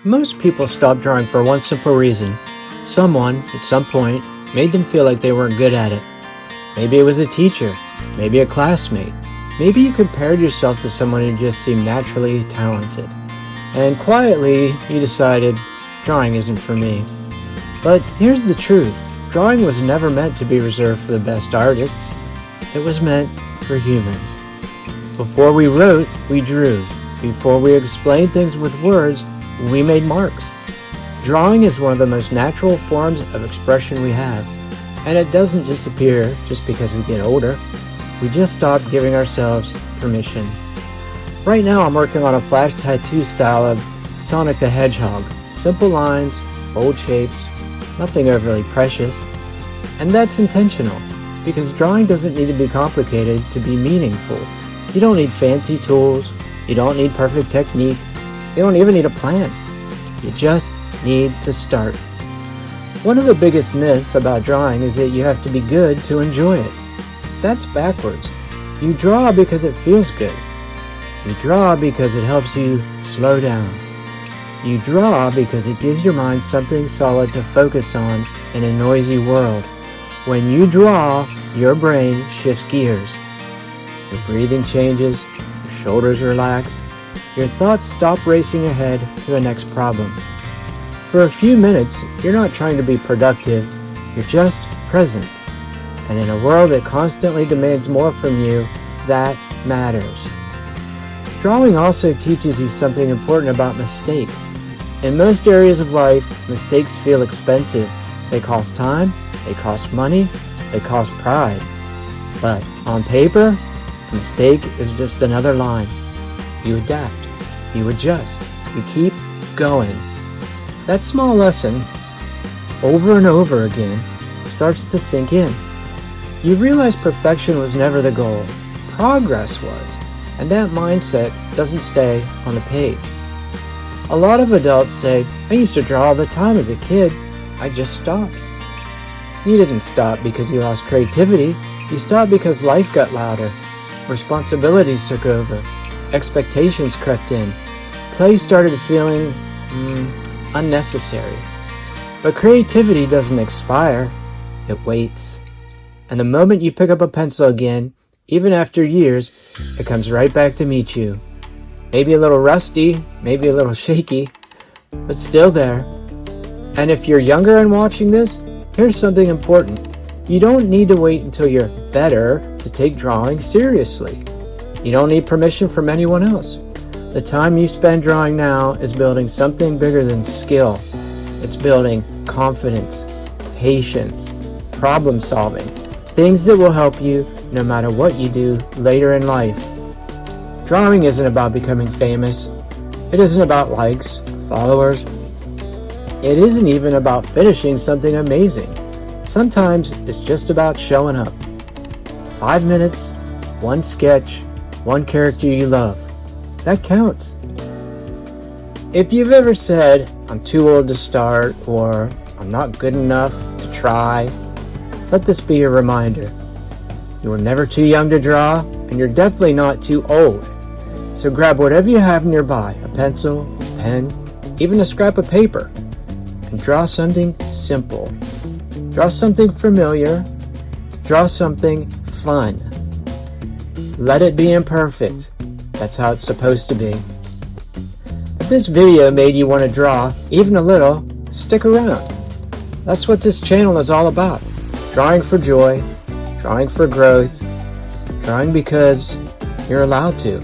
Most people stop drawing for one simple reason. Someone, at some point, made them feel like they weren't good at it. Maybe it was a teacher, maybe a classmate. Maybe you compared yourself to someone who just seemed naturally talented. And quietly, you decided, drawing isn't for me. But here's the truth. Drawing was never meant to be reserved for the best artists. It was meant for humans. Before we wrote, we drew. Before we explained things with words, we made marks. Drawing is one of the most natural forms of expression we have, and it doesn't disappear just because we get older. We just stop giving ourselves permission. Right now I'm working on a flash tattoo style of Sonic the Hedgehog. Simple lines, bold shapes, nothing overly precious. And that's intentional, because drawing doesn't need to be complicated to be meaningful. You don't need fancy tools, you don't need perfect technique, you don't even need a plan. You just need to start. One of the biggest myths about drawing is that you have to be good to enjoy it. That's backwards. You draw because it feels good. You draw because it helps you slow down. You draw because it gives your mind something solid to focus on in a noisy world. When you draw, your brain shifts gears. Your breathing changes, your shoulders relax, your thoughts stop racing ahead to the next problem. For a few minutes, you're not trying to be productive, you're just present. And in a world that constantly demands more from you, that matters. Drawing also teaches you something important about mistakes. In most areas of life, mistakes feel expensive. They cost time, they cost money, they cost pride. But on paper, a mistake is just another line. You adapt, you adjust, you keep going. That small lesson, over and over again, starts to sink in. You realize perfection was never the goal. Progress was. And that mindset doesn't stay on the page. A lot of adults say, I used to draw all the time as a kid. I just stopped. You didn't stop because you lost creativity. You stopped because life got louder. Responsibilities took over. Expectations crept in. Play started feeling unnecessary. But creativity doesn't expire. It waits. And the moment you pick up a pencil again, even after years, it comes right back to meet you. Maybe a little rusty, maybe a little shaky, but still there. And if you're younger and watching this, here's something important. You don't need to wait until you're better to take drawing seriously. You don't need permission from anyone else. The time you spend drawing now is building something bigger than skill. It's building confidence, patience, problem solving, things that will help you no matter what you do later in life. Drawing isn't about becoming famous. It isn't about likes, followers. It isn't even about finishing something amazing. Sometimes it's just about showing up. 5 minutes, one sketch, one character you love. That counts. If you've ever said, I'm too old to start, or I'm not good enough to try, let this be a reminder. You were never too young to draw, and you're definitely not too old. So grab whatever you have nearby, a pencil, a pen, even a scrap of paper, and draw something simple. Draw something familiar. Draw something fun. Let it be imperfect. That's how it's supposed to be. If this video made you want to draw, even a little, stick around. That's what this channel is all about. Drawing for joy, drawing for growth, drawing because you're allowed to.